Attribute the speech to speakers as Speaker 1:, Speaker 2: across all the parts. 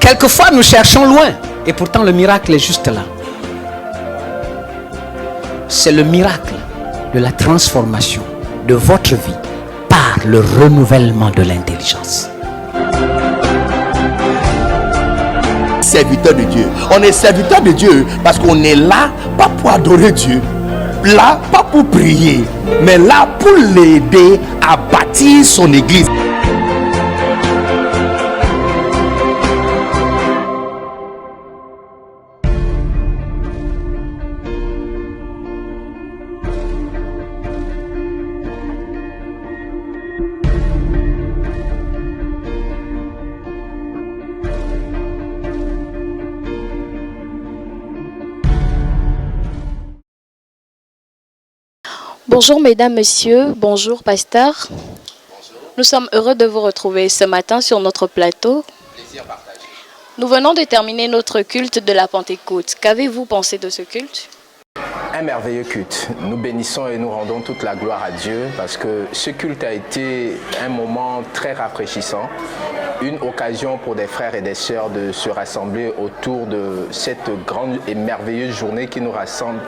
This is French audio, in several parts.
Speaker 1: Quelquefois, nous cherchons loin et pourtant le miracle est juste là. C'est le miracle de la transformation de votre vie par le renouvellement de l'intelligence.
Speaker 2: Serviteur de Dieu. On est serviteur de Dieu parce qu'on est là, pas pour adorer Dieu, là, pas pour prier, mais là pour l'aider à bâtir son église.
Speaker 3: Bonjour mesdames, messieurs, bonjour pasteur. Nous sommes heureux de vous retrouver ce matin sur notre plateau.
Speaker 2: Plaisir partagé.
Speaker 3: Nous venons de terminer notre culte de la Pentecôte. Qu'avez-vous pensé de ce culte?
Speaker 4: Un merveilleux culte. Nous bénissons et nous rendons toute la gloire à Dieu parce que ce culte a été un moment très rafraîchissant, une occasion pour des frères et des sœurs de se rassembler autour de cette grande et merveilleuse journée qui nous rassemble,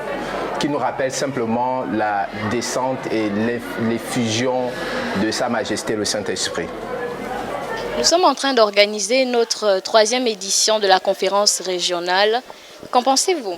Speaker 4: qui nous rappelle simplement la descente et l'effusion de Sa Majesté le Saint-Esprit.
Speaker 3: Nous sommes en train d'organiser notre 3e édition de la conférence régionale. Qu'en pensez-vous?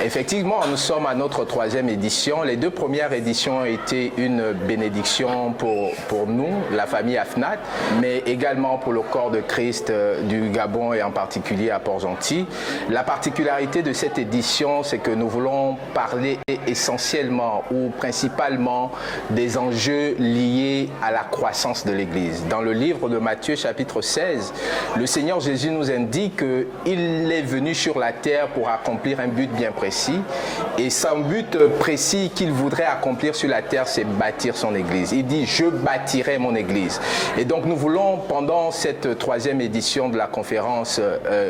Speaker 4: Effectivement, nous sommes à notre 3e édition. Les 2 premières éditions ont été une bénédiction pour nous, la famille AFNAT, mais également pour le corps de Christ du Gabon et en particulier à Port-Gentil. La particularité de cette édition, c'est que nous voulons parler essentiellement ou principalement des enjeux liés à la croissance de l'Église. Dans le livre de Matthieu chapitre 16, le Seigneur Jésus nous indique qu'il est venu sur la terre pour accomplir un but bien précis. Et son but précis qu'il voudrait accomplir sur la terre, c'est bâtir son église. Il dit, je bâtirai mon église. Et donc nous voulons, pendant cette 3e édition de la conférence,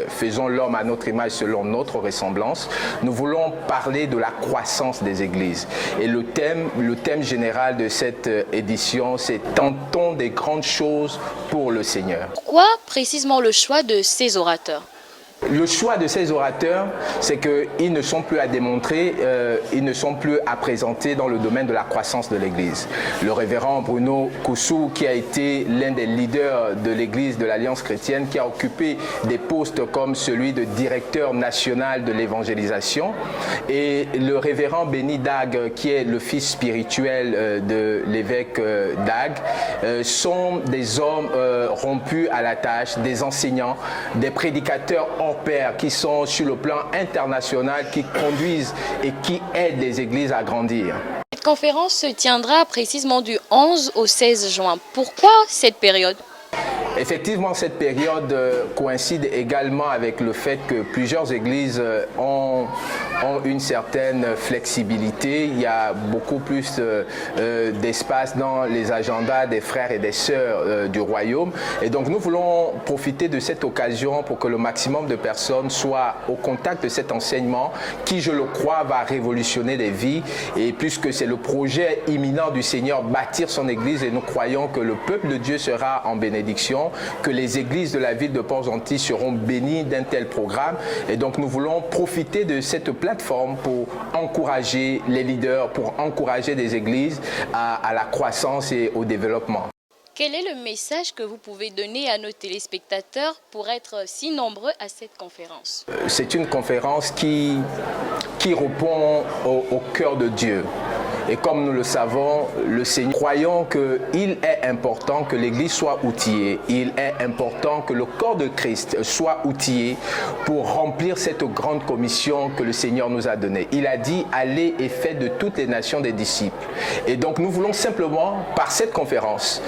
Speaker 4: faisons l'homme à notre image selon notre ressemblance, nous voulons parler de la croissance des églises. Et le thème général de cette édition, c'est tentons des grandes choses pour le Seigneur.
Speaker 3: Pourquoi précisément le choix de ces orateurs?
Speaker 4: Le choix de ces orateurs, c'est qu'ils ne sont plus à démontrer, ils ne sont plus à présenter dans le domaine de la croissance de l'Église. Le révérend Bruno Koussou, qui a été l'un des leaders de l'Église de l'Alliance chrétienne, qui a occupé des postes comme celui de directeur national de l'évangélisation, et le révérend Béni Dag, qui est le fils spirituel de l'évêque Dag, sont des hommes rompus à la tâche, des enseignants, des prédicateurs hors pair qui sont sur le plan international, qui conduisent et qui aident les églises à grandir.
Speaker 3: Cette conférence se tiendra précisément du 11 au 16 juin. Pourquoi cette période?
Speaker 4: Effectivement, cette période coïncide également avec le fait que plusieurs églises ont une certaine flexibilité. Il y a beaucoup plus d'espace dans les agendas des frères et des sœurs du royaume. Et donc nous voulons profiter de cette occasion pour que le maximum de personnes soient au contact de cet enseignement qui, je le crois, va révolutionner les vies. Et puisque c'est le projet imminent du Seigneur, bâtir son église, et nous croyons que le peuple de Dieu sera en bénédiction, que les églises de la ville de Port-Gentil seront bénies d'un tel programme. Et donc nous voulons profiter de cette plateforme pour encourager les leaders, pour encourager des églises à la croissance et au développement.
Speaker 3: Quel est le message que vous pouvez donner à nos téléspectateurs pour être si nombreux à cette conférence?
Speaker 4: C'est une conférence qui répond au cœur de Dieu. Et comme nous le savons, le Seigneur, croyons qu'il est important que l'Église soit outillée. Il est important que le corps de Christ soit outillé pour remplir cette grande commission que le Seigneur nous a donnée. Il a dit, allez et faites de toutes les nations des disciples. Et donc nous voulons simplement, par cette conférence,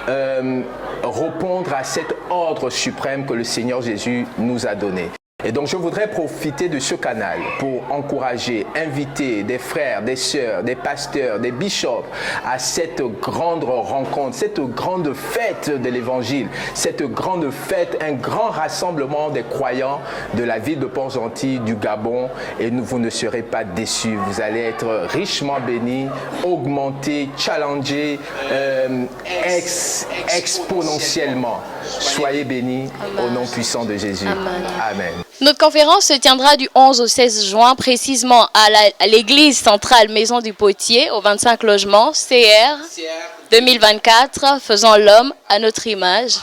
Speaker 4: répondre à cet ordre suprême que le Seigneur Jésus nous a donné. Et donc je voudrais profiter de ce canal pour encourager, inviter des frères, des sœurs, des pasteurs, des bishops à cette grande rencontre, cette grande fête de l'Évangile, cette grande fête, un grand rassemblement des croyants de la ville de Port-Gentil, du Gabon, et vous ne serez pas déçus. Vous allez être richement bénis, augmentés, challengés exponentiellement. Soyez bénis au nom puissant de Jésus.
Speaker 3: Amen.
Speaker 4: Amen.
Speaker 3: Notre conférence se tiendra du 11 au 16 juin, précisément à l'église centrale Maison du Potier, au 25 logements, CR 2024, faisant l'homme à notre image.